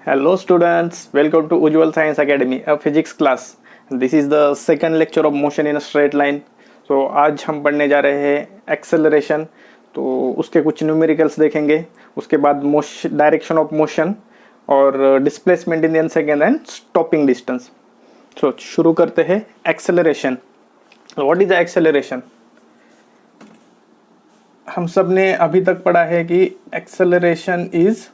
Hello students, welcome to Ujjwal Science Academy, a physics class. This is the second lecture of motion in a straight line. So आज हम पढ़ने जा रहे हैं acceleration. तो उसके कुछ न्यूमेरिकल्स देखेंगे, उसके बाद डायरेक्शन ऑफ मोशन और displacement in second and stopping distance. So शुरू करते हैं acceleration. What is the acceleration? हम सब ने अभी तक पढ़ा है कि acceleration is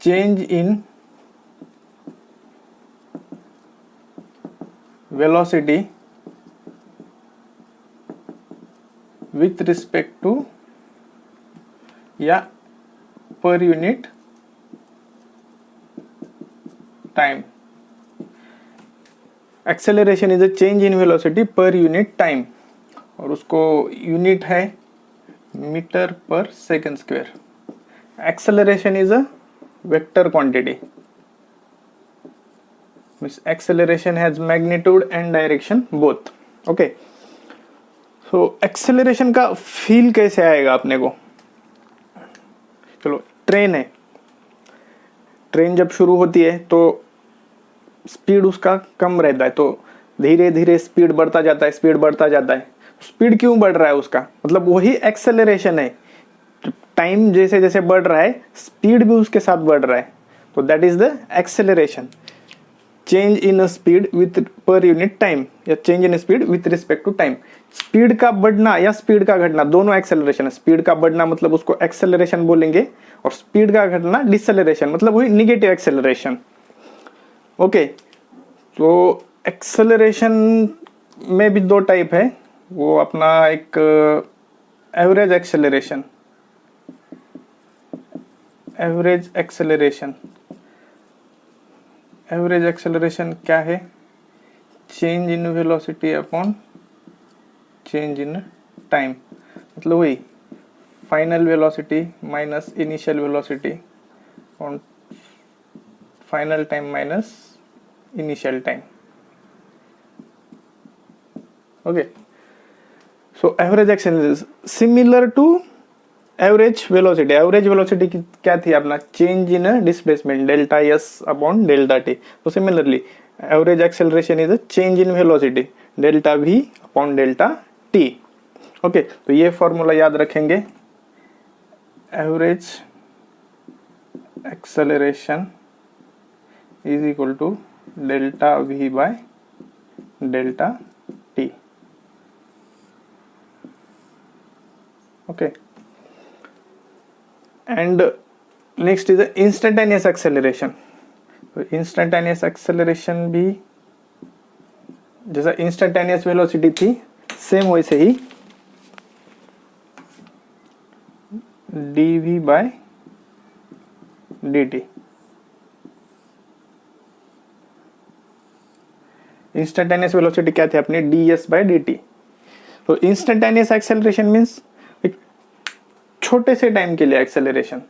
change in velocity with respect to या per unit time. Acceleration is a change in velocity per unit time और उसको यूनिट है मीटर पर second square. Acceleration is a vector quantity, means acceleration has magnitude and direction both. Okay, so acceleration का feel कैसे आएगा अपने को? चलो, ट्रेन है, ट्रेन जब शुरू होती है तो स्पीड उसका कम रहता है, तो धीरे धीरे स्पीड बढ़ता जाता है, स्पीड बढ़ता जाता है. स्पीड क्यों बढ़ रहा है उसका? मतलब वही एक्सेलरेशन है. टाइम जैसे जैसे बढ़ रहा है स्पीड भी उसके साथ बढ़ रहा है, तो that is the acceleration. Change in speed with per unit time या change in speed with respect to time. Speed का बढ़ना या स्पीड का घटना दोनों एक्सेलरेशन है. स्पीड का बढ़ना मतलब उसको एक्सेलरेशन बोलेंगे और स्पीड का घटना डिसेलरेशन मतलब वही निगेटिव एक्सेलरेशन. ओके, तो एक्सेलरेशन में भी दो टाइप है. वो अपना एक average acceleration, average acceleration. Average acceleration क्या है? Change in velocity upon change in time. मतलब वही final velocity minus initial velocity on final time minus initial time. Okay, so average acceleration similar to average velocity. Average velocity क्या थी अपना? Change in displacement delta S upon delta T. तो similarly average acceleration is a change in velocity delta V upon delta T. Okay, तो ये formula याद रखेंगे. Average acceleration is equal to delta V by delta T. Okay, and next is the instantaneous acceleration. तो instantaneous acceleration भी जैसा instantaneous velocity थी same वैसे ही dv by dt. instantaneous velocity क्या थी अपनी? ds by dt. तो instantaneous acceleration means छोटे से टाइम के लिए एक्सेलरेशन,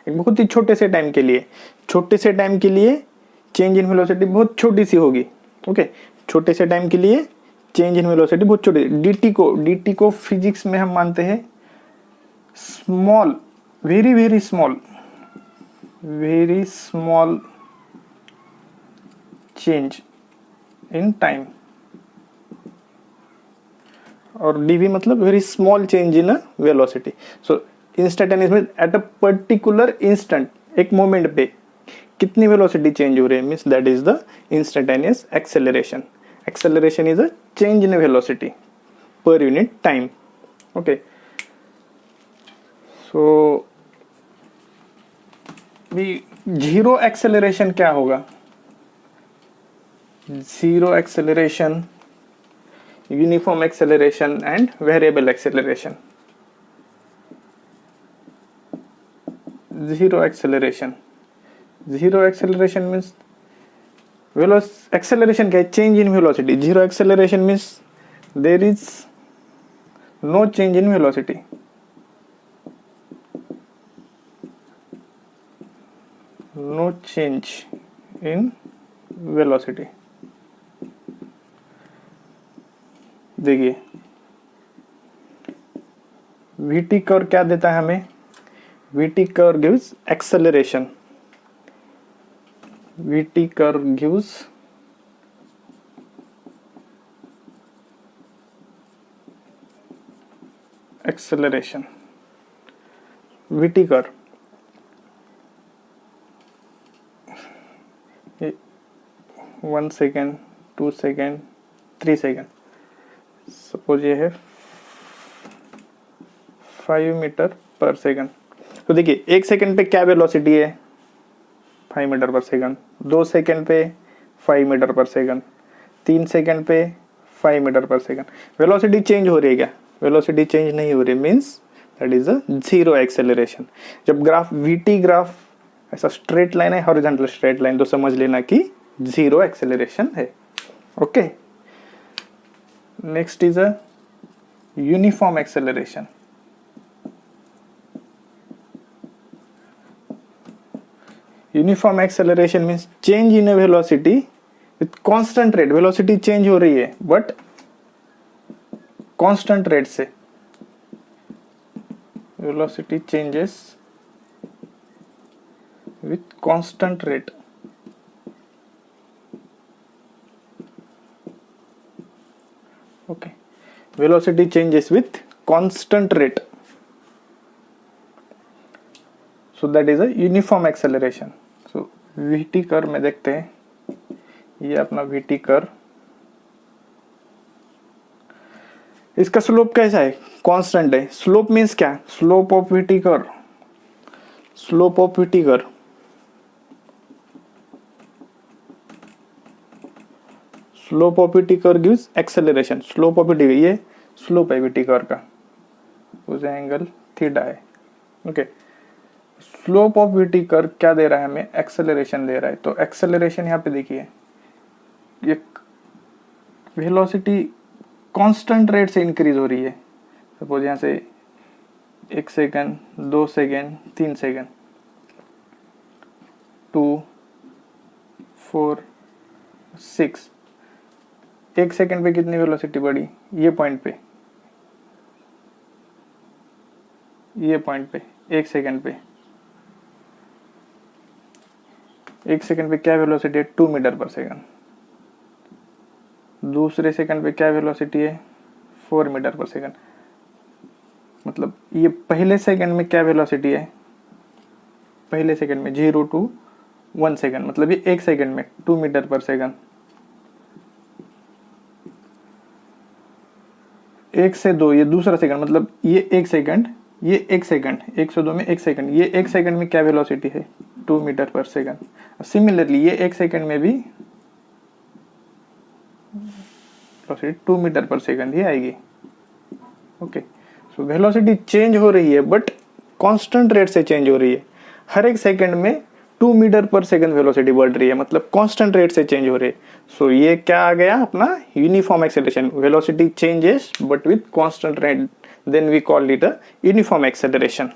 एक बहुत ही छोटे से टाइम के लिए, छोटे से टाइम के लिए चेंज इन वेलोसिटी बहुत छोटी सी होगी. ओके, छोटे से टाइम के लिए चेंज इन वेलोसिटी बहुत छोटी. dt को फिजिक्स में हम मानते हैं small, very very small, very small change in time. और dv मतलब very small change in velocity. So instantaneous में एट अ पर्टिकुलर इंस्टेंट, एक मोमेंट पे कितनी वेलोसिटी चेंज हो रही है, means that is the instantaneous acceleration. Acceleration is a change in velocity per unit time. Okay, so भी zero acceleration क्या होगा? Zero acceleration, uniform acceleration and variable acceleration. Zero acceleration means acceleration क्या है? change in velocity. Zero acceleration means there is no change in velocity. No change in velocity. देखिए VT curve क्या देता है हमें? VT curve gives acceleration. VT curve gives acceleration. VT curve, 1 second, 2 second, 3 second, suppose ये है 5 metre पर second. तो देखिए 1 सेकेंड पे क्या वेलोसिटी है, 5 मीटर पर सेकेंड, 2 सेकेंड पे 5 मीटर पर सेकेंड, 3 सेकेंड पे 5 मीटर पर सेकेंड। वेलोसिटी चेंज हो रही है क्या? वेलोसिटी चेंज नहीं हो रही, means that is a zero acceleration. जब ग्राफ VT ग्राफ ऐसा स्ट्रेट लाइन है, हॉरिजॉन्टल स्ट्रेट लाइन, तो समझ लेना कि जीरो एक्सेलरेशन है। Okay, next is a uniform acceleration. Uniform acceleration means change in a velocity with constant rate. Velocity change हो रही है बट कांस्टेंट रेट से। Velocity changes with constant rate. Okay, velocity changes with constant rate, so that is a uniform acceleration. So VT curve में देखते हैं, ये अपना VT curve, इसका स्लोप कैसा है? कांस्टेंट है। स्लोप मीन्स क्या? Slope of VT curve, slope of VT curve, slope of VT curve gives acceleration. Slope of VT, ये स्लोप है VT कर्व का, उस एंगल थीटा है। Okay, slope of VT curve क्या दे रहा है हमें? एक्सेलरेशन दे रहा है। तो एक्सेलरेशन यहाँ पे देखिए, ये वेलोसिटी कांस्टेंट रेट से इंक्रीज हो रही है। सपोज यहाँ से 1 सेकेंड, 2 सेकेंड, 3 सेकेंड, 2, 4, 6। 1 सेकेंड पे कितनी वेलोसिटी बढ़ी? ये पॉइंट पे, ये पॉइंट पे, 1 सेकेंड पे, 1 सेकेंड पे क्या वेलोसिटी है? 2 मीटर पर सेकेंड। दूसरे सेकंड पे क्या वेलोसिटी है? 4 मीटर पर सेकंड। मतलब ये पहले सेकंड में क्या वेलोसिटी है? पहले सेकंड में 0 to 1 सेकंड, मतलब ये 1 सेकंड में 2 मीटर पर सेकंड। 1 से 2 ये दूसरा सेकंड, मतलब ये 1 सेकंड, ये 1 सेकंड, 1 से 2 में 1 सेकंड, ये 1 सेकंड में क्या वेलोसिटी है? 2 मीटर पर सेकंड। सिमिलरली ये 1 सेकंड में भी वेलोसिटी 2 मीटर पर सेकंड ही आएगी। ओके, सो वेलोसिटी चेंज हो रही है बट कांस्टेंट रेट से चेंज हो रही है। हर एक सेकंड में 2 मीटर पर सेकंड वेलोसिटी बढ़ रही है, मतलब कांस्टेंट रेट से चेंज हो रही है। सो ये क्या आ गया अपना? Uniform acceleration. Velocity changes but with constant rate, then we call it a uniform acceleration.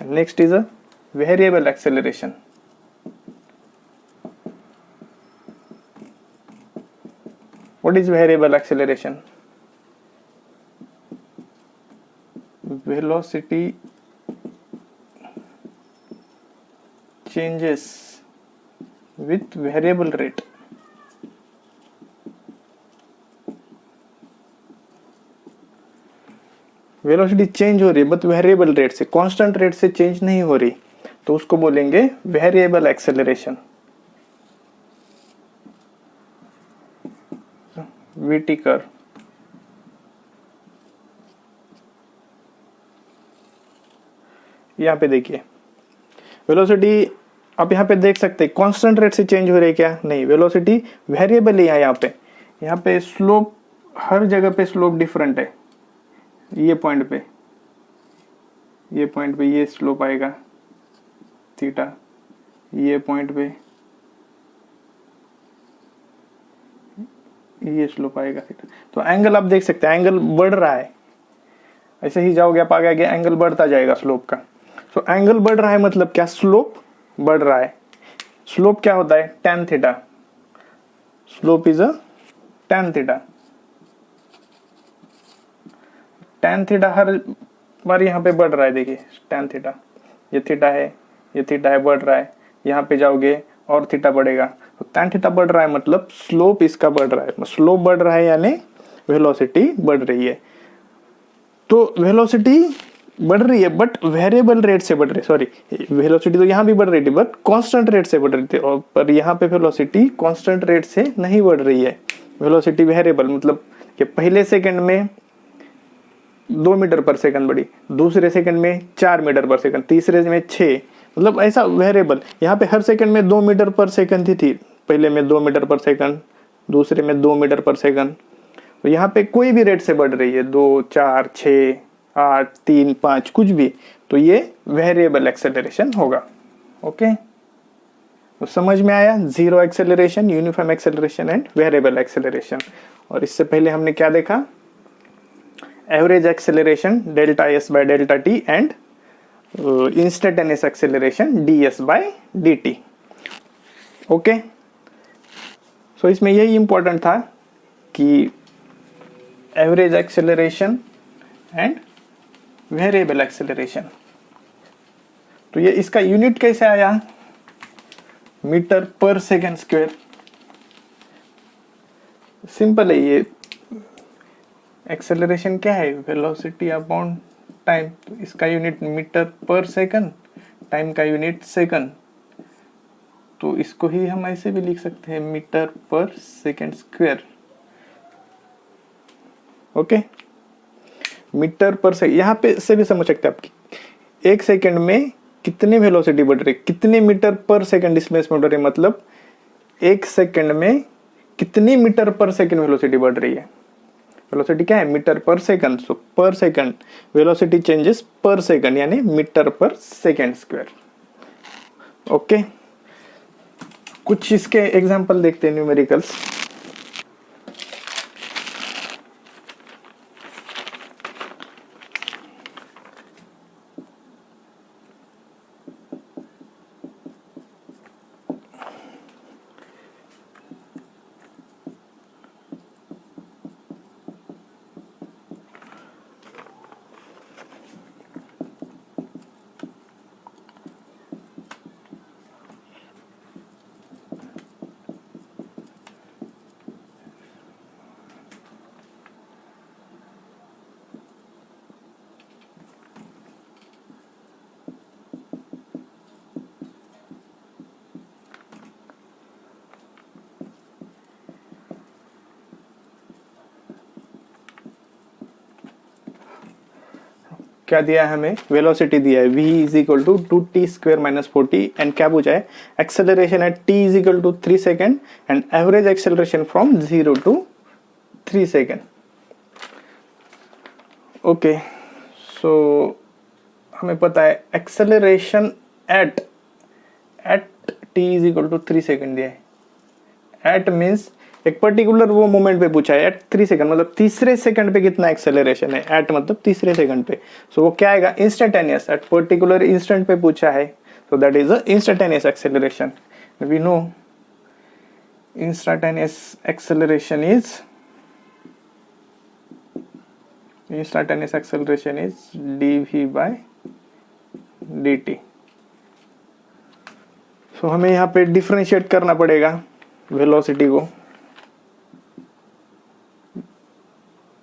Next is a variable acceleration. What is variable acceleration? Velocity changes with variable rate. Velocity change हो रही है but variable rate से, constant rate से change नहीं हो रही, तो उसको बोलेंगे वेरिएबल एक्सेलरेशन। VT कर्व, यहाँ पे देखिए वेलोसिटी आप यहाँ पे देख सकते हैं कांस्टेंट रेट से चेंज हो रही है क्या? नहीं, वेलोसिटी वेरिएबल है यहाँ पे स्लोप, हर जगह पे स्लोप डिफरेंट है। ये पॉइंट पे, ये पॉइंट पे ये स्लोप आएगा थीटा, ये पॉइंट पे ये स्लोप आएगा थीटा। तो एंगल आप देख सकते हैं, एंगल बढ़ रहा है। ऐसे ही जाओगे आप आगे एंगल बढ़ता जाएगा स्लोप का। सो एंगल बढ़ रहा है मतलब क्या? स्लोप बढ़ रहा है। स्लोप क्या होता है? tan theta. Slope is a tan theta. tan theta हर बार यहाँ पे बढ़ रहा है। देखिए tan थीटा, ये थीटा है, ये थीटा है, बढ़ रहा है। यहाँ पे जाओगे और थीटा बढ़ेगा। तो tan थीटा बढ़ रहा है मतलब स्लोप इसका बढ़ रहा है, स्लोप बढ़ रहा है यानी वेलोसिटी बढ़ रही है। तो वेलोसिटी बढ़ रही है बट वेरिएबल रेट से बढ़ रही है, सॉरी वेलोसिटी तो यहाँ भी बढ़ रही थी बट कांस्टेंट रेट से बढ़ रही थी, और पर यहाँ पे वेलोसिटी कांस्टेंट रेट से नहीं बढ़ रही है, वेलोसिटी वेरिएबल मतलब कि पहले सेकंड में 2 मीटर पर सेकंड बढ़ी, दूसरे सेकंड में 4 मीटर पर सेकंड, तीसरे में 6, मतलब ऐसा वेरिएबल। यहाँ पे हर सेकंड में 2 मीटर पर सेकंड थी, पहले में 2 मीटर पर सेकंड, दूसरे में 2 मीटर पर सेकंड। तो यहाँ पे कोई भी रेट से बढ़ रही है, 2, 4, 6, 8, 3, 5 कुछ भी, तो ये वेरिएबल एक्सेलरेशन होगा। ओके, तो समझ में आया, zero acceleration, uniform acceleration and variable acceleration. और इससे पहले हमने क्या देखा, average acceleration delta s by delta t and instantaneous acceleration d s by d t. Okay, so इसमें यही इंपॉर्टेंट था कि average acceleration and variable acceleration. तो ये इसका यूनिट कैसे आया, मीटर पर सेकेंड स्क्वायर। सिंपल है, ये एक्सेलरेशन क्या है, वेलोसिटी अपॉन टाइम, तो इसका यूनिट मीटर पर सेकंड, टाइम का यूनिट सेकंड, तो इसको ही हम ऐसे भी लिख सकते हैं, मीटर पर सेकंड स्क्वायर। ओके, मीटर पर सेकंड, यहाँ पे से भी समझ सकते हैं आपकी एक सेकंड में कितनी वेलोसिटी बढ़ रही है, कितने मीटर पर सेकंड डिस्प्लेसमेंट हो रही है, मतलब एक सेकंड में कितनी मीटर पर सेकंड वेलोसिटी बढ़ रही है। वेलोसिटी क्या है, मीटर पर सेकंड, सो पर सेकंड वेलोसिटी चेंजेस पर सेकंड यानी मीटर पर सेकंड स्क्वायर। ओके, कुछ इसके एग्जांपल देखते हैं न्यूमेरिकल्स। क्या दिया है हमें, वेलोसिटी दिया है v is equal to 2t square minus 4t, and क्या पूछा है, acceleration at t is equal to 3 second and average acceleration from 0 to 3 second. Okay, so हमें पता है acceleration at t is equal to 3 second दिया है। At means एक particular वो मोमेंट पे पूछा है, एट 3 सेकंड मतलब तीसरे सेकंड पे कितना एक्सेलरेशन है, एट मतलब तीसरे सेकंड पे, सो वो क्या आएगा, इंस्टेंटेनियस, एट पर्टिकुलर इंस्टेंट पे पूछा है, so that is a instantaneous acceleration. We know instantaneous acceleration is dv by dt। So हमें यहाँ पे डिफरेंशिएट करना पड़ेगा वेलोसिटी को,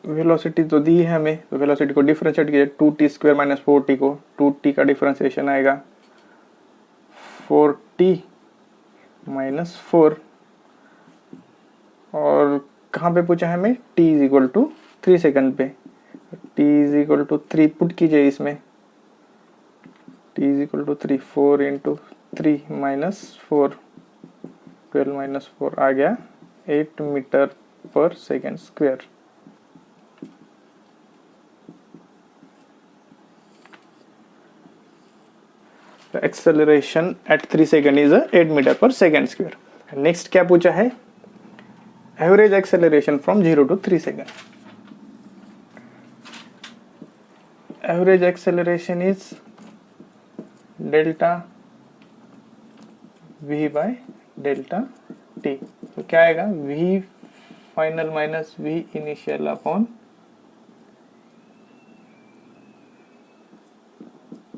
वेलोसिटी तो दी है हमें, तो वेलोसिटी को डिफरेंशिएट किया, 2t स्क्वायर माइनस 4t को, 2t का डिफरेंशिएशन आएगा 4t माइनस 4, और कहाँ पे पूछा है हमें, t is equal to 3 second पे, t is equal to 3 put कीजिए इसमें, t is equal to 3, 4 into 3 minus 4, 12 minus 4 आ गया 8 मीटर पर second square. The acceleration at 3 seconds is 8 meter per second square. Next क्या पूछा है, average acceleration from 0 to 3 seconds. Average acceleration is delta v by delta t. तो क्या आएगा, v final minus v initial upon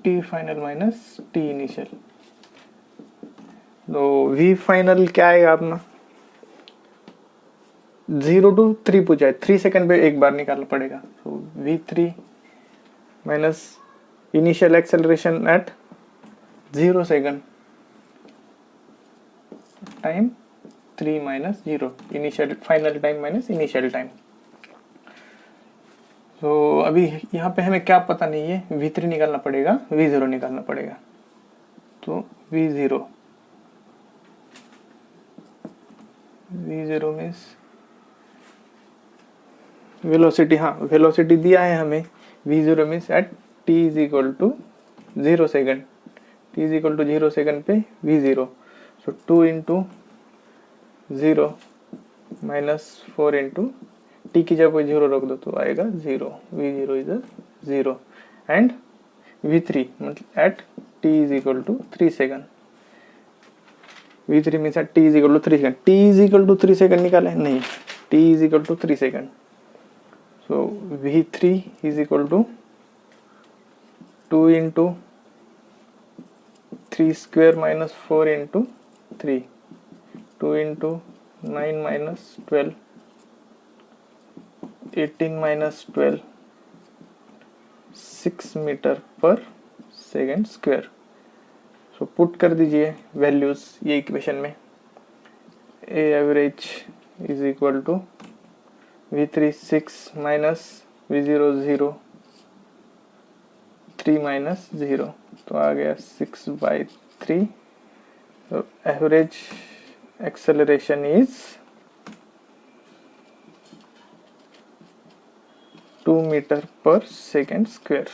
t final minus t initial। तो v final क्या आएगा अपना, 0 to 3 पूछा है, 3 सेकंड पे एक बार निकालना पड़ेगा। तो v3 minus initial acceleration at 0 second time 3 minus 0, initial final time minus initial time. तो अभी यहाँ पे हमें क्या पता नहीं है, v3 निकालना पड़ेगा, v0 निकालना पड़ेगा। तो v0 मीन्स वेलोसिटी, हाँ वेलोसिटी दिया है हमें, v0 means at t is equal to 0 second, t is equal to 0 second पे v0। So 2 into 0 minus 4 into T की जगह कोई 0 रख दो तो आएगा 0, v0 इज 0 एंड v3 मतलब at t is equal to 3 second, v3 means at t is equal to 3 second. t is equal to 3 second निकाले नहीं, t is equal to 3 second. So v3 is equal to 2 into 3 square minus 4 into 3, 2 into 9 minus 12, 18 minus 12, 6 metre पर second square. So put कर दीजिए values ये equation में, a average is equal to v3 6 minus v0 0, 3 minus 0, तो आ गया 6/3। तो average acceleration is 2 metre पर सेकेंड स्क्वेयर।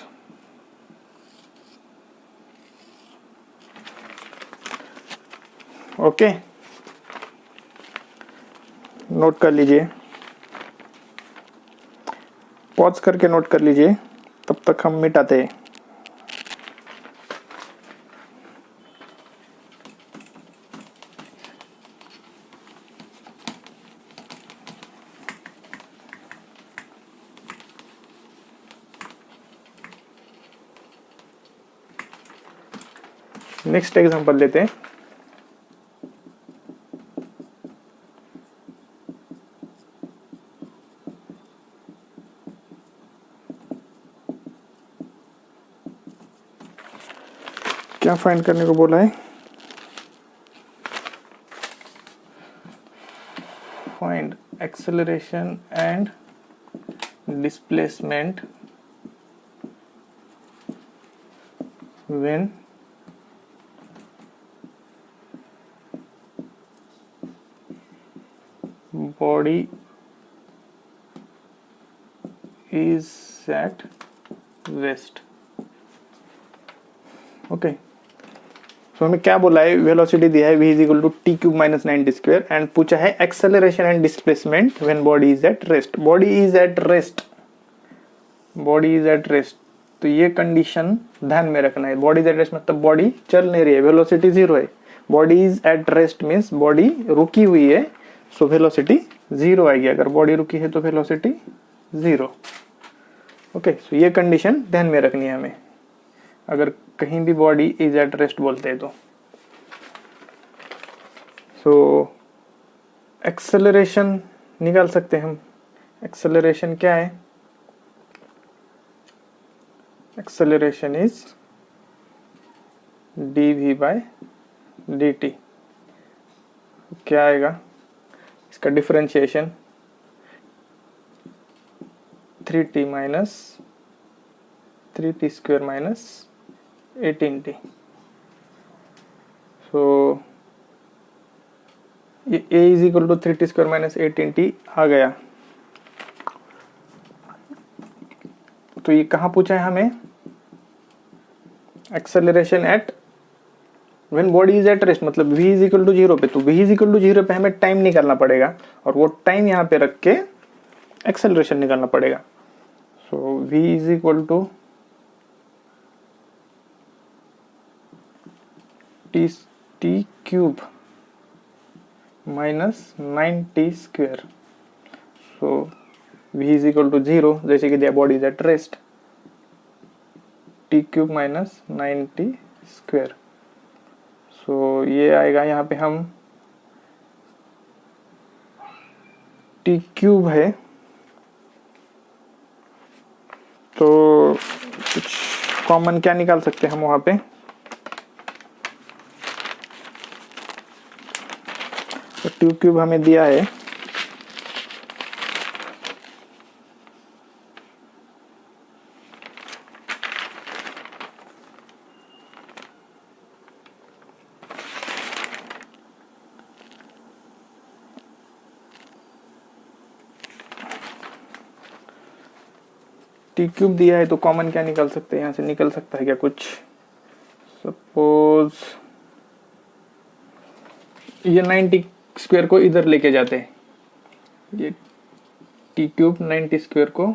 ओके, नोट कर लीजिए, पॉज करके नोट कर लीजिए, तब तक हम मिटाते हैं। नेक्स्ट एग्जांपल लेते हैं। क्या फाइंड करने को बोला है, find acceleration and displacement when body is at rest। Okay, so हमें क्या बोला है, वेलोसिटी दिया है v is equal to T cube minus 9t square and पूछा है acceleration and displacement when body is at rest. Body is at rest, body is at rest, तो ये कंडीशन ध्यान में रखना है। बॉडी इज एट रेस्ट मतलब body चल नहीं रही है, वेलोसिटी 0 है। Body is at rest means body रुकी हुई है, सो वेलोसिटी 0 आएगी। अगर बॉडी रुकी है तो वेलोसिटी 0। ओके, सो ये कंडीशन ध्यान में रखनी है हमें, अगर कहीं भी बॉडी इज एट रेस्ट बोलते हैं तो। सो एक्सेलरेशन निकाल सकते हैं हम। एक्सेलरेशन क्या है, एक्सेलरेशन इज dv/dt। क्या आएगा इसका differentiation, 3t minus 3t square minus 18t। So ये a is equal to 3t square minus 18t आ गया। तो ये कहाँ पूछा है हमें, acceleration at when body is at rest मतलब v इज इक्वल टू 0 पे। तो v इज इक्वल टू 0 पे हमें टाइम निकालना पड़ेगा और वो टाइम यहाँ पे रख के एक्सेलरेशन निकालना पड़ेगा। So v is equal to T cube minus 9t square. So v is equal to 0 जैसे कि दिया body is at rest, t cube minus 9t square. So ये आएगा, यहाँ पे हम टी क्यूब है, तो कुछ कॉमन क्या निकाल सकते हैं हम वहाँ पे, तो टी क्यूब हमें दिया है टी क्यूब दिया है, तो कॉमन क्या निकाल सकते हैं, यहाँ से निकल सकता है क्या कुछ, सपोज ये 90 स्क्वायर को इधर लेके जाते हैं, ये टी क्यूब 90 स्क्वायर को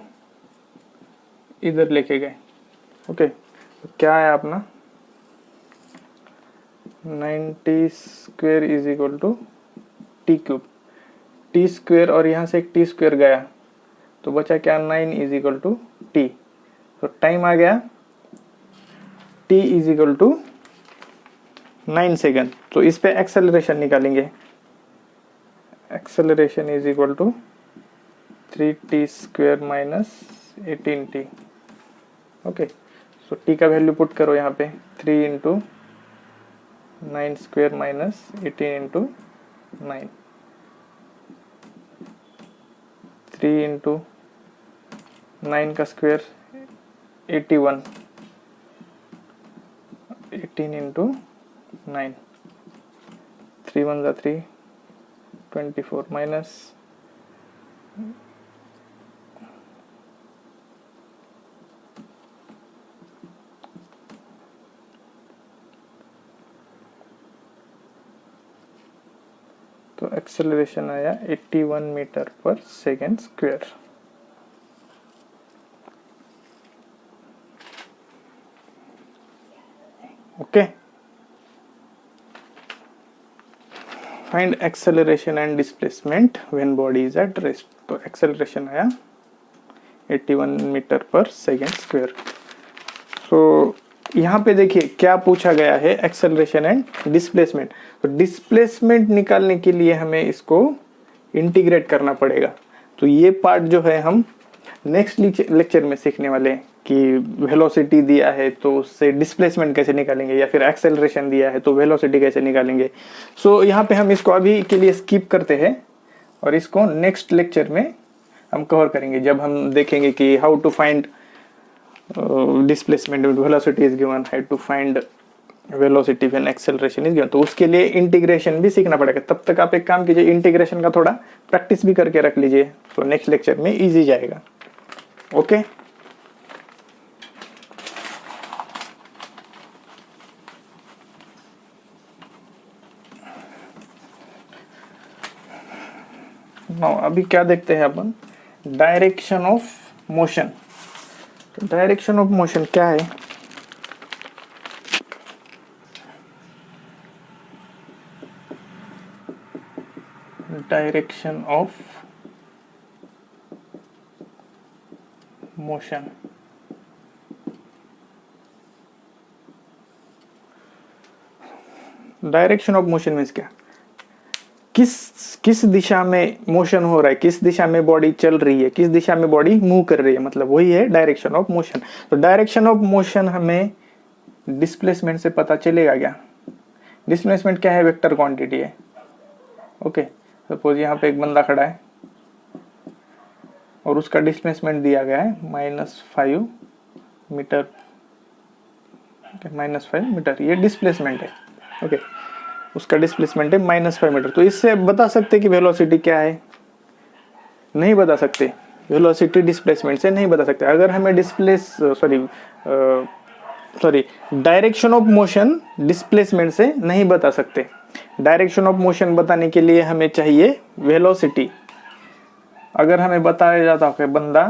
इधर लेके गए। ओके, तो क्या है अपना 90 square is equal to T cube, T square और यहाँ से एक टी स्क्वायर गया तो बचा क्या 9 इज इक्वल टू टी। तो टाइम आ गया t is equal to 9 second. तो इस पे एक्सेलरेशन निकालेंगे, acceleration is equal to 3t square minus 18t। Okay, so t का वैल्यू पुट करो यहाँ पे, 3 into 9 square minus 18 into 9, 3 into 9 का स्क्वायर 81, 18 इंटू 9, 3 1 जा 3, 24 माइनस तो एक्सेलरेशन आया 81 मीटर पर second square. Okay, find acceleration and displacement when body is at rest. तो एक्सेलरेशन आया 81 मीटर पर सेकेंड स्क्वायर। सो यहाँ पे देखिए क्या पूछा गया है, एक्सेलरेशन एंड डिस्प्लेसमेंट। तो डिस्प्लेसमेंट निकालने के लिए हमें इसको इंटीग्रेट करना पड़ेगा। तो ये पार्ट जो है हम नेक्स्ट लेक्चर में सीखने वाले हैं कि वेलोसिटी दिया है तो उससे डिस्प्लेसमेंट कैसे निकालेंगे, या फिर एक्सेलरेशन दिया है तो वेलोसिटी कैसे निकालेंगे। सो यहाँ पे हम इसको अभी के लिए स्किप करते हैं और इसको नेक्स्ट लेक्चर में हम कवर करेंगे, जब हम देखेंगे कि how to find displacement with velocity is given, how to find velocity when acceleration is given। तो उसके लिए इंटीग्रेशन भी सीखना पड़ेगा। तब तक आप एक काम कीजिए, इंटीग्रेशन का थोड़ा प्रैक्टिस भी करके रख लीजिए, तो नेक्स्ट लेक्चर में इजी जाएगा। ओके, नाउ अभी क्या देखते हैं अपन, डायरेक्शन ऑफ मोशन। तो डायरेक्शन ऑफ मोशन क्या है, direction of motion direction of motion means क्या, किस दिशा में मोशन हो रहा है, किस दिशा में बॉडी चल रही है, किस दिशा में बॉडी मूव कर रही है, मतलब वही है डायरेक्शन ऑफ मोशन। तो डायरेक्शन ऑफ मोशन हमें डिस्प्लेसमेंट से पता चलेगा क्या, डिस्प्लेसमेंट क्या है, वेक्टर क्वांटिटी है। ओके, सपोज यहाँ पे एक बंदा खड़ा है और उसका डिस्प्लेसमेंट दिया गया है -5 मीटर, -5 मीटर, ये डिस्प्लेसमेंट है। ओके, उसका डिस्प्लेसमेंट है -5 मीटर। तो इससे बता सकते कि वेलोसिटी क्या है, नहीं बता सकते, वेलोसिटी डिस्प्लेसमेंट से नहीं बता सकते। अगर हमें डायरेक्शन ऑफ मोशन डिस्प्लेसमेंट से नहीं बता सकते। डायरेक्शन ऑफ मोशन बताने के लिए हमें चाहिए वेलोसिटी। अगर हमें बताया जाता है कि बंदा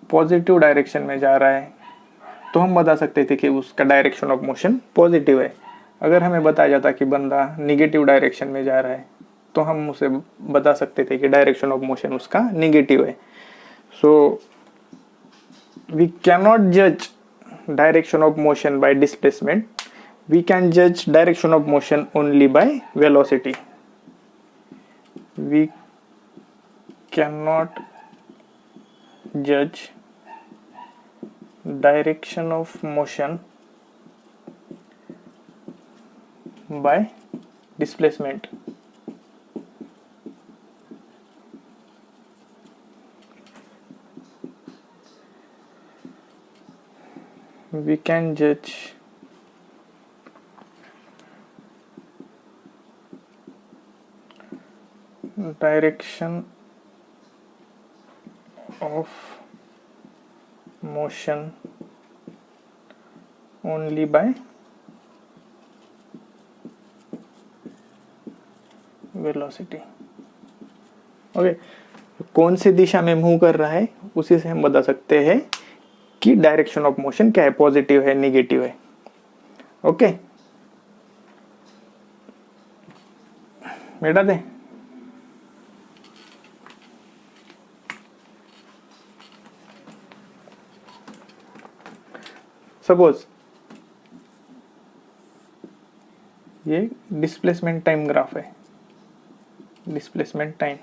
पॉजिटिव डायरेक्शन में जा रहा है तो हम बता सकते थे कि उसका डायरेक्शन ऑफ मोशन पॉजिटिव है। अगर हमें बताया जाता कि बंदा निगेटिव डायरेक्शन में जा रहा है तो हम उसे बता सकते थे कि डायरेक्शन ऑफ मोशन उसका निगेटिव है। सो वी कैन नॉट जज direction of motion bye displacement, we can judge direction of motion only by velocity. We cannot judge direction of motion by displacement. We can judge direction of motion only by velocity. Okay, कौन सी दिशा में move कर रहा है उसी से हम बता सकते हैं कि डायरेक्शन ऑफ मोशन क्या है, पॉजिटिव है, निगेटिव है. ओके, बेटा दे. सपोज ये डिस्प्लेसमेंट टाइम ग्राफ है, डिस्प्लेसमेंट टाइम.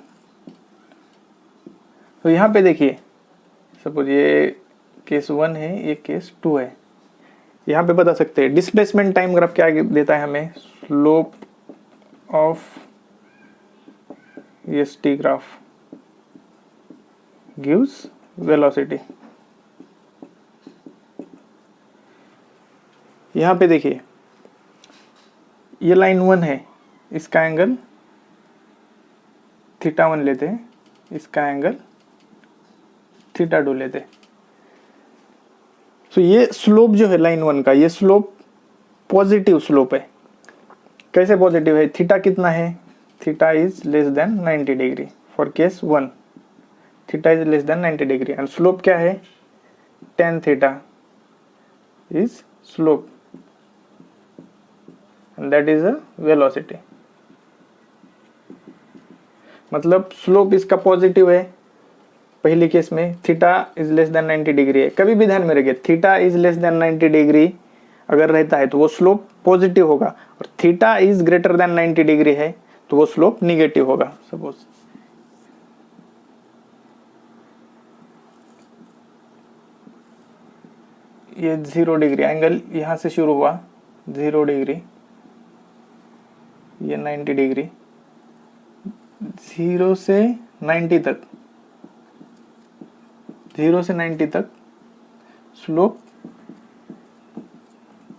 तो यहां पे देखिए, सपोज ये केस 1 है, ये केस 2 है. यहां पे बता सकते हैं डिस्प्लेसमेंट टाइम ग्राफ क्या देता है हमें, स्लोप ऑफ ये टी ग्राफ गिव्स वेलोसिटी. यहां पे देखिए ये लाइन 1 है, इसका एंगल θ1 लेते हैं, इसका एंगल θ2 लेते हैं. तो ये स्लोप जो है लाइन 1 का, ये स्लोप पॉजिटिव स्लोप है. कैसे पॉजिटिव है, थीटा कितना है, theta is less than 90 degree for case 1. Theta is less than 90 degree and slope क्या है, tan theta is slope and that is a velocity. मतलब स्लोप इसका पॉजिटिव है पहली केस में, theta is less than 90 degree है. कभी भी ध्यान में रखिए, theta is less than 90 degree अगर रहता है तो वो स्लोप पॉजिटिव होगा, और theta is greater than 90 degree है तो वो स्लोप निगेटिव होगा. सपोज ये 0 डिग्री एंगल यहां से शुरू हुआ, 0 डिग्री, ये 90 डिग्री, 0 से 90 तक, 0 से 90 तक स्लोप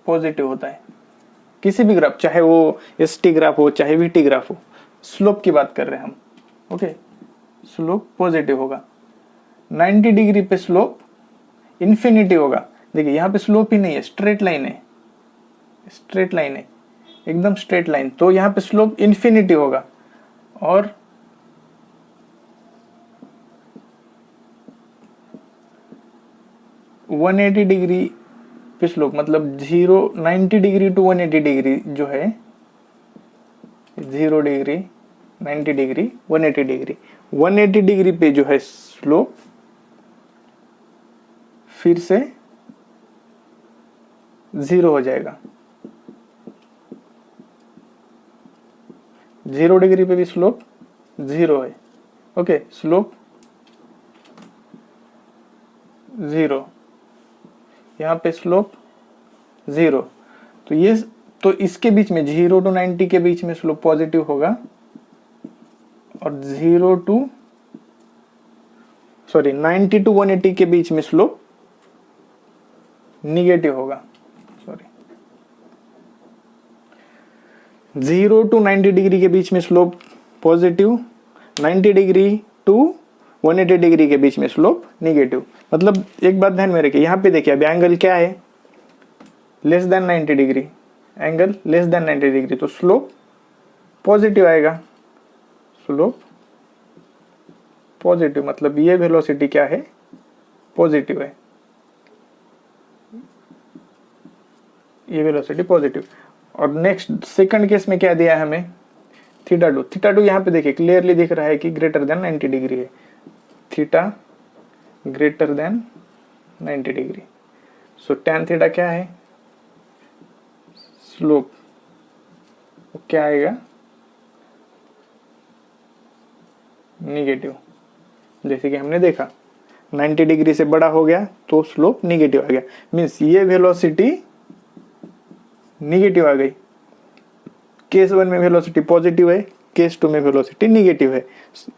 पॉजिटिव होता है. किसी भी ग्राफ, चाहे वो एसटी ग्राफ हो चाहे वीटी ग्राफ हो, स्लोप की बात कर रहे हैं हम. ओके, स्लोप पॉजिटिव होगा. 90 डिग्री पे स्लोप इन्फिनिटी होगा. देखिए यहाँ पे स्लोप ही नहीं है, स्ट्रेट लाइन है, स्ट्रेट लाइन है, एकदम स्ट्रेट लाइन. तो यहाँ पे स्लोप इन्फिनिटी होगा. और वन 180 डिग्री पे स्लोप, मतलब 90 डिग्री टू 180 डिग्री जो है, 0 डिग्री, 90 डिग्री, 180 डिग्री, 180 डिग्री पे जो है स्लोप फिर से 0 हो जाएगा. 0 डिग्री पे भी स्लोप 0 है. ओके, स्लोप 0, यहाँ पे स्लोप 0. तो ये, तो इसके बीच में 0 टू 90 के बीच में स्लोप पॉजिटिव होगा, और 90 टू 180 के बीच में स्लोप निगेटिव होगा. 0 टू 90 डिग्री के बीच में slope positive, 90 degree to 180 degree के बीच में स्लोप निगेटिव. मतलब एक बात ध्यान में रखिए, यहाँ पे देखिए अभी एंगल क्या है, less than 90 degree, angle less than 90 degree, तो स्लोप पॉजिटिव आएगा. स्लोप पॉजिटिव मतलब ये वेलोसिटी क्या है, पॉजिटिव है, ये वेलोसिटी पॉजिटिव. और नेक्स्ट सेकंड केस में क्या दिया है हमें, θ2. θ2 यहाँ पे देखिए क्लियरली दिख रहा है कि ग्रेटर देन 90 डिग्री है, थीटा ग्रेटर देन 90 डिग्री. सो tan थीटा क्या है, स्लोप क्या आएगा, निगेटिव। जैसे कि हमने देखा 90 डिग्री से बड़ा हो गया तो स्लोप निगेटिव आ गया, मीन्स ये वेलोसिटी निगेटिव आ गई। केस 1 में वेलोसिटी पॉजिटिव है, केस 2 में वेलोसिटी निगेटिव है।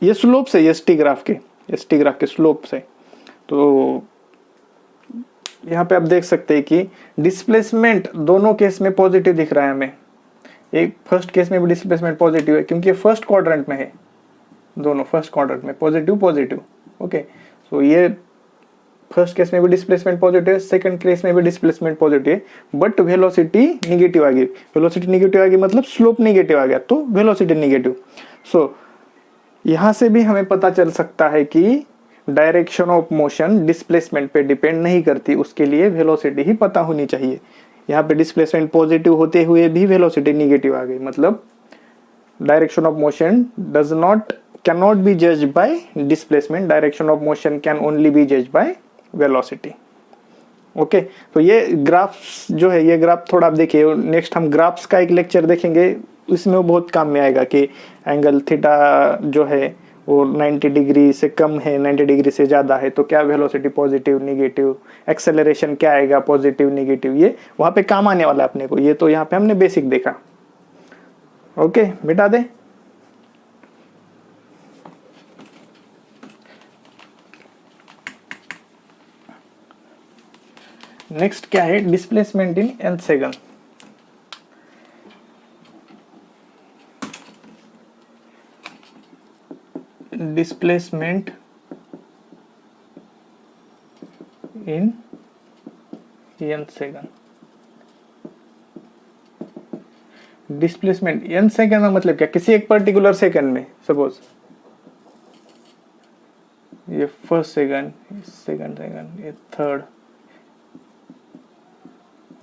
ये स्लोप से, एस टी ग्राफ के स्लोप से। तो यहाँ पे आप देख सकते हैं कि डिस्प्लेसमेंट दोनों केस में पॉजिटिव दिख रहा है हमें। एक फर्स्ट केस में भी डिस्प्लेसमेंट पॉजिटिव है क्योंकि फर्स्ट क्वाड्रेंट में है, दोनों फर्स्ट क्वाड्रेंट में पॉजिटिव पॉजिटिव। ओके, सो ये फर्स्ट केस में भी डिस्प्लेसमेंट पॉजिटिव है, सेकंड केस में भी डिस्प्लेसमेंट पॉजिटिव है, बट वेलोसिटी निगेटिव आ गई। वेलोसिटी निगेटिव आ गई मतलब स्लोप निगेटिव आ गया, तो वेलोसिटी निगेटिव। सो यहां से भी हमें पता चल सकता है कि डायरेक्शन ऑफ मोशन डिस्प्लेसमेंट पे डिपेंड नहीं करती, उसके लिए वेलोसिटी ही पता होनी चाहिए। यहाँ पे डिस्प्लेसमेंट पॉजिटिव होते हुए भी वेलोसिटी निगेटिव आ गई, मतलब direction of motion cannot be judged by displacement, direction of motion can only be judged by velocity। Okay, तो ये ग्राफ्स जो है, ये ग्राफ थोड़ा आप देखिए, नेक्स्ट हम ग्राफ्स का एक लेक्चर देखेंगे, इसमें वो बहुत काम में आएगा कि एंगल थीटा जो है वो 90 डिग्री से कम है, 90 डिग्री से ज़्यादा है, तो क्या वेलोसिटी पॉजिटिव निगेटिव, एक्सेलरेशन क्या आएगा पॉजिटिव निगेटिव, ये वहाँ पे काम आने वाला है अपने को। ये तो यहाँ पे हमने बेसिक देखा। ओके, मिटा दे। नेक्स्ट क्या है, displacement in nth second. Displacement in nth second. Displacement nth second का मतलब क्या, किसी एक पर्टिकुलर सेकंड में, सपोज ये फर्स्ट सेकंड, सेकंड सेकंड, ये थर्ड,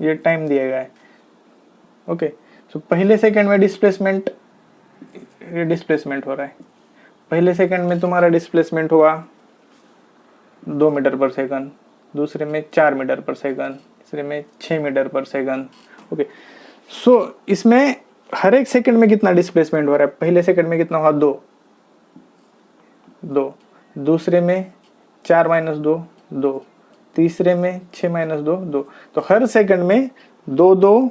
ये टाइम दिया गया है। ओके, सो पहले सेकंड में डिस्प्लेसमेंट, ये डिस्प्लेसमेंट हो रहा है। पहले सेकंड में तुम्हारा डिस्प्लेसमेंट हुआ 2 मीटर पर सेकंड, दूसरे में 4 मीटर पर सेकंड, तीसरे में 6 मीटर पर सेकंड। ओके, सो इसमें हर एक सेकंड में कितना डिस्प्लेसमेंट हो रहा है। पहले सेकंड में कितना हुआ, 2, दूसरे में 4 - 2, 2, तीसरे में 6 - 2, 2। तो हर सेकंड में 2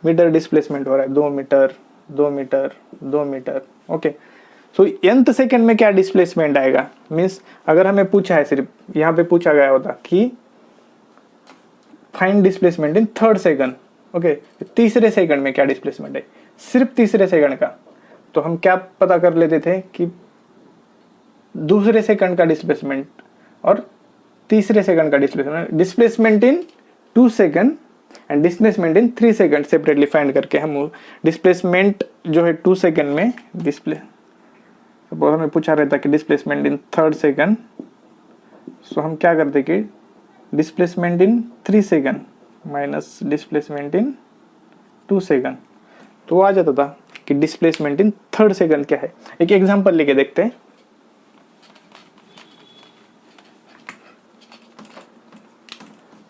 मीटर डिस्प्लेसमेंट हो रहा है, 2 मीटर 2 मीटर 2 मीटर। ओके, सो nth सेकंड में क्या डिस्प्लेसमेंट आएगा, मीन्स अगर हमें पूछा है, सिर्फ यहाँ पे पूछा गया होता कि find displacement in third second. Okay, तीसरे सेकंड में क्या डिस्प्लेसमेंट है, सिर्फ तीसरे सेकंड का, तो हम क्या पता कर लेते थे कि दूसरे सेकंड का डिस्प्लेसमेंट और तीसरे सेकंड का displacement in 2 second and displacement in 3 second separately find करके हम डिस्प्लेसमेंट जो है 2 सेकंड में डिस्प्ले, सपोज हमें पूछा रहता कि डिस्प्लेसमेंट इन थर्ड सेकंड, सो हम क्या करते कि displacement in 3 second minus displacement in 2 second, तो आ जाता था कि डिस्प्लेसमेंट इन थर्ड सेकंड क्या है। एक एग्जांपल लेके देखते हैं।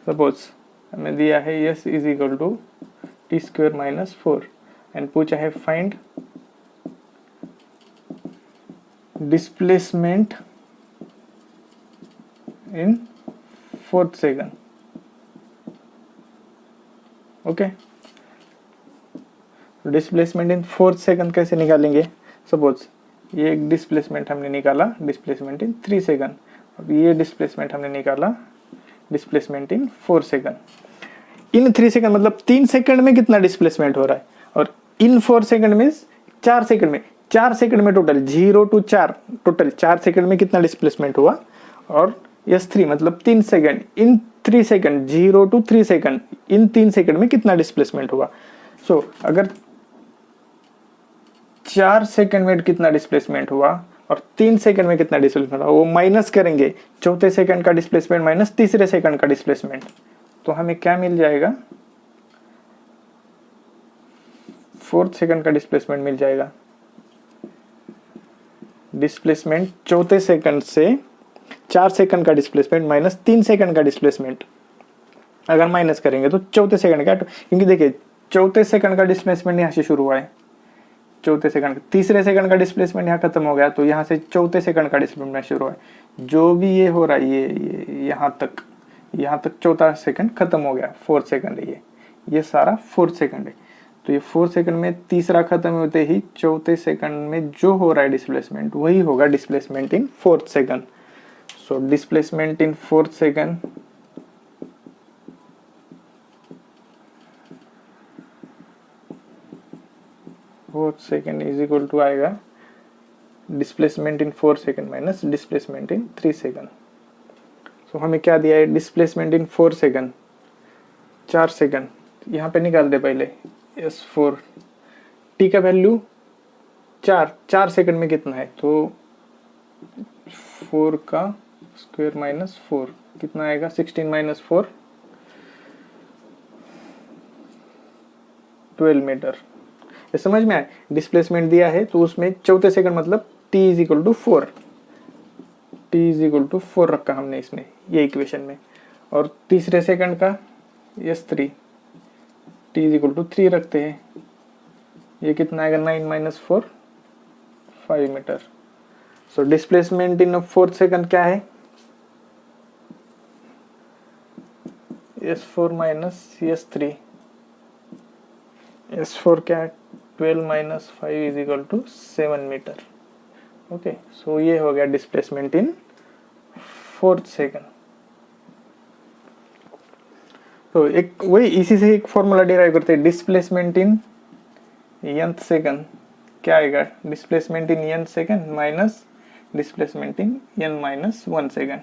सपोज हमें दिया है s is equal to t² - 4 and पूछा है find displacement in 4th second. Okay, displacement in 4th second कैसे निकालेंगे। सपोज ये एक डिस्प्लेसमेंट हमने निकाला, डिस्प्लेसमेंट इन 3 सेकंड, अब ये डिस्प्लेसमेंट हमने निकाला, displacement in 4 second. In 3 second मतलब 3 सेकंड में कितना डिस्प्लेसमेंट हो रहा है, और इन 4 सेकंड में 4 सेकंड में, 4 सेकंड में टोटल 0 to 4, टोटल 4 सेकंड में कितना डिस्प्लेसमेंट हुआ, और S3 मतलब 3 second, in 3 second 0 to 3 second, in 3 second में कितना डिस्प्लेसमेंट हुआ। सो अगर 4 सेकंड में कितना डिस्प्लेसमेंट हुआ और 3 सेकंड में कितना डिस्प्लेसमेंट हुआ, वो माइनस करेंगे चौथे सेकंड का डिस्प्लेसमेंट माइनस तीसरे सेकंड का डिस्प्लेसमेंट, तो हमें क्या मिल जाएगा, 4th सेकंड का डिस्प्लेसमेंट मिल जाएगा। डिस्प्लेसमेंट चौथे सेकंड से 4 सेकंड का डिस्प्लेसमेंट माइनस 3 सेकंड का डिस्प्लेसमेंट, अगर माइनस करेंगे तो चौथे सेकंड का, क्योंकि देखिए चौथे सेकंड का डिस्प्लेसमेंट यहाँ से शुरू हुआ है, चौथे सेकंड, तीसरे सेकंड का डिस्प्लेसमेंट यहाँ खत्म हो गया, तो यहाँ से चौथे सेकंड का डिस्प्लेसमेंट शुरू है। जो भी ये हो रहा है ये यहाँ तक चौथा सेकंड खत्म हो गया, 4 सेकंड है ये सारा 4 सेकंड है। तो ये 4 सेकंड में तीसरा खत्म होते ही चौथे सेकंड में जो हो रहा है डिस्प्लेसमेंट वही होगा displacement in 4th second. So displacement in 4th second is equal to आएगा displacement in 4 second minus displacement in 3 second. So हमें क्या दिया है, डिस्प्लेसमेंट इन 4 सेकंड 4 सेकंड, यहाँ पे निकाल दे पहले S4, टी का वैल्यू 4 सेकंड में कितना है, तो 4 का स्क्वायर माइनस 4 कितना आएगा, 16 माइनस 4 12 मीटर। ये समझ में आए, डिस्प्लेसमेंट दिया है तो उसमें चौथे सेकंड मतलब t is equal to 4, t is equal to 4 रखा हमने इसमें ये इक्वेशन में, और तीसरे सेकंड का S3 t is equal to 3 रखते हैं, ये कितना आएगा 9 minus 4 5 metre. So displacement in 4th second क्या है, S4 माइनस S3, S4 क्या है 12 minus 5 is equal to 7 metre. Okay, so ये हो गया डिस्प्लेसमेंट इन 4th सेकंड। तो एक वही इसी से एक फॉर्मूला डिराइव करते हैं, डिस्प्लेसमेंट इन nth सेकंड क्या आएगा, डिस्प्लेसमेंट इन nth सेकंड माइनस डिस्प्लेसमेंट इन n minus 1 second.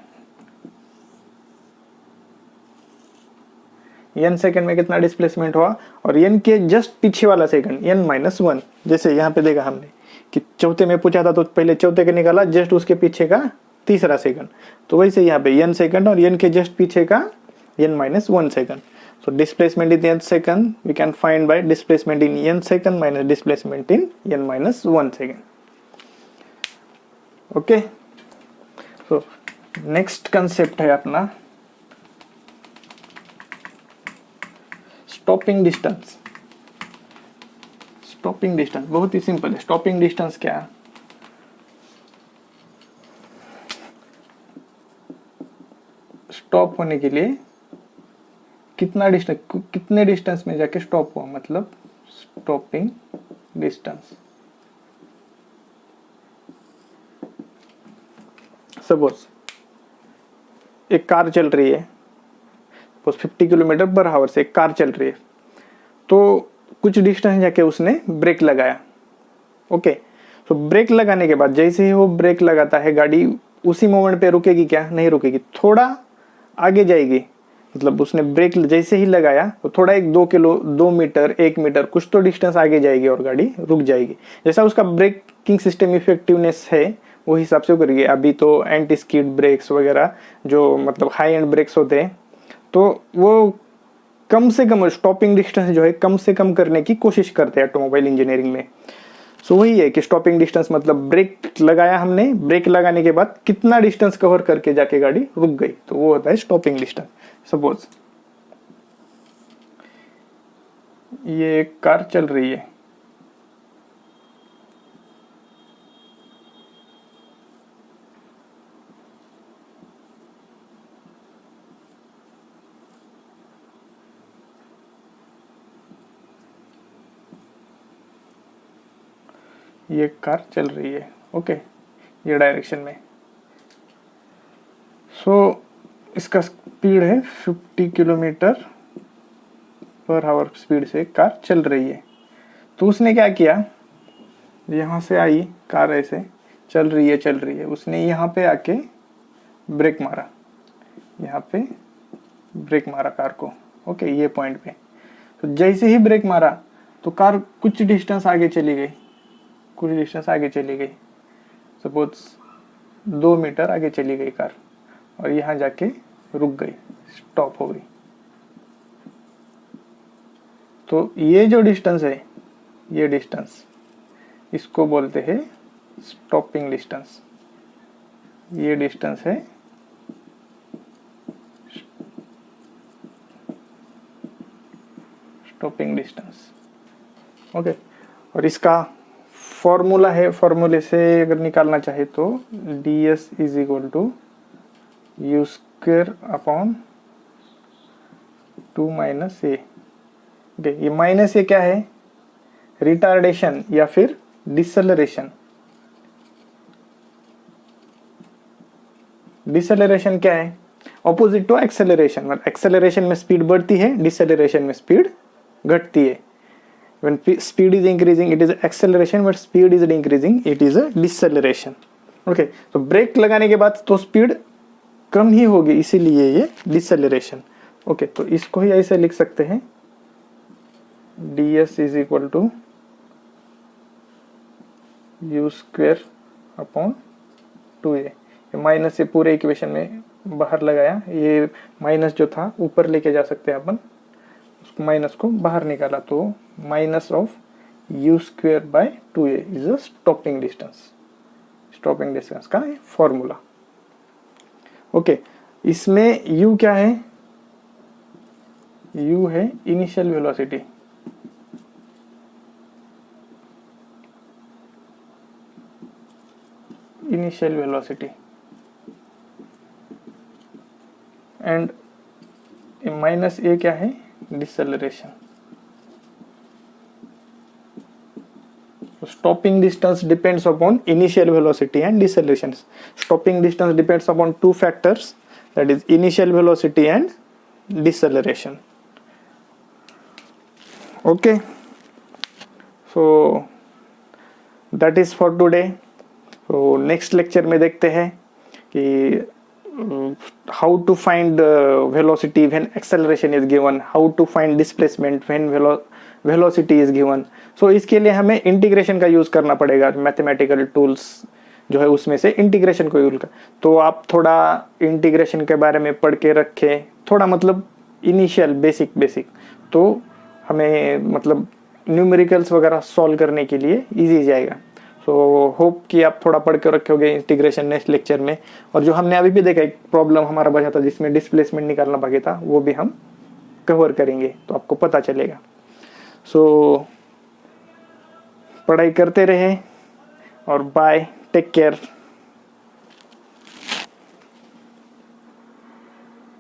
n second में कितना डिस्प्लेसमेंट हुआ, और n के जस्ट पीछे वाला सेकंड n माइनस 1, जैसे यहाँ पे देखा हमने कि चौथे में पूछा था तो पहले चौथे का निकाला, जस्ट उसके पीछे का तीसरा सेकंड, तो वैसे यहाँ पे n सेकंड और n के जस्ट पीछे का n minus 1 second. So displacement in nth second we can find by displacement in nth second minus displacement in n minus 1 second. Okay. So next concept है अपना stopping distance. Stopping distance बहुत ही simple है। Stopping distance क्या है? Stop होने के लिए कितने डिस्टेंस में जाके स्टॉप हुआ, मतलब स्टॉपिंग डिस्टेंस। सपोज एक कार चल रही है, 50 किलोमीटर पर आवर से एक कार चल रही है, तो कुछ डिस्टेंस जाके उसने ब्रेक लगाया। ओके, तो ब्रेक लगाने के बाद जैसे ही वो ब्रेक लगाता है गाड़ी उसी मोमेंट पे रुकेगी क्या, नहीं रुकेगी, थोड़ा आगे जाएगी। मतलब उसने ब्रेक जैसे ही लगाया तो थोड़ा एक 2 मीटर 1 मीटर कुछ तो डिस्टेंस आगे जाएगी और गाड़ी रुक जाएगी। जैसा उसका ब्रेकिंग सिस्टम इफेक्टिवनेस है वो हिसाब से करिए। अभी तो एंटी स्किड ब्रेक्स वगैरह जो मतलब हाई एंड ब्रेक्स होते हैं, तो वो कम से कम स्टॉपिंग डिस्टेंस जो है कम से कम करने की कोशिश करते हैं ऑटोमोबाइल इंजीनियरिंग में। सो वही है कि स्टॉपिंग डिस्टेंस मतलब ब्रेक लगाया हमने, ब्रेक लगाने के बाद कितना डिस्टेंस कवर करके जाके गाड़ी रुक गई, तो वो होता है स्टॉपिंग डिस्टेंस। सपोज ये एक कार चल रही है, ये कार चल रही है, ओके, ये डायरेक्शन में। सो इसका स्पीड है 50 किलोमीटर पर आवर स्पीड से कार चल रही है। तो उसने क्या किया, यहाँ से आई कार, ऐसे चल रही है, उसने यहाँ पे आके ब्रेक मारा, यहाँ पे ब्रेक मारा कार को, ओके, ये पॉइंट पे। तो जैसे ही ब्रेक मारा तो कार कुछ डिस्टेंस आगे चली गई, सपोज 2 मीटर आगे चली गई कार, और यहाँ जाके रुक गई, स्टॉप हो गई। तो ये जो डिस्टेंस है, ये डिस्टेंस इसको बोलते हैं स्टॉपिंग डिस्टेंस। ये डिस्टेंस है स्टॉपिंग डिस्टेंस। ओके, और इसका फॉर्मूला है, फॉर्मूले से अगर निकालना चाहे तो ds is equal to U square upon 2 minus A. Okay, ये माइनस ए क्या है, रिटार्डेशन या फिर डिसलरेशन। डिसलरेशन क्या है, ऑपोजिट टू एक्सेलरेशन। मतलब एक्सेलरेशन में स्पीड बढ़ती है, डिसलरेशन में स्पीड घटती है। When speed is increasing, it is acceleration, but speed is decreasing, it is a deceleration. Okay, तो ब्रेक लगाने के बाद तो स्पीड कम ही होगी, इसीलिए ये डिसलेरेशन। ओके, तो इसको ही ऐसे लिख सकते हैं ds is equal to U square upon 2a। Minus से पूरे इक्वेशन में बाहर लगाया, ये माइनस जो था ऊपर लेके जा सकते हैं अपन, उसको माइनस को बाहर निकाला तो minus of u square by 2a is a stopping distance. Stopping distance का फॉर्मूला। ओके, इसमें u क्या है, u है initial velocity. Initial velocity and minus ए क्या है, डिसलेरेशन। Stopping distance depends upon initial velocity and deceleration. Stopping distance depends upon two factors, that is initial velocity and deceleration. Okay, so that is for today. So next lecture में देखते हैं कि how to find velocity when acceleration is given, how to find displacement when velocity is given. So इसके लिए हमें integration का use करना पड़ेगा, मैथमेटिकल टूल्स जो है उसमें से इंटीग्रेशन को यूज कर। तो आप थोड़ा इंटीग्रेशन के बारे में पढ़ के रखें, थोड़ा मतलब इनिशियल बेसिक, तो हमें मतलब न्यूमेरिकल्स वगैरह सॉल्व करने के लिए इजी जाएगा। सो होप कि आप थोड़ा पढ़ के रखोगे इंटीग्रेशन नेक्स्ट लेक्चर में। और जो हमने अभी भी देखा एक प्रॉब्लम हमारा बचा था जिसमें डिस्प्लेसमेंट निकालना बाकी था, वो भी हम कवर करेंगे तो आपको पता चलेगा। सो पढ़ाई करते रहे और बाय, टेक केयर।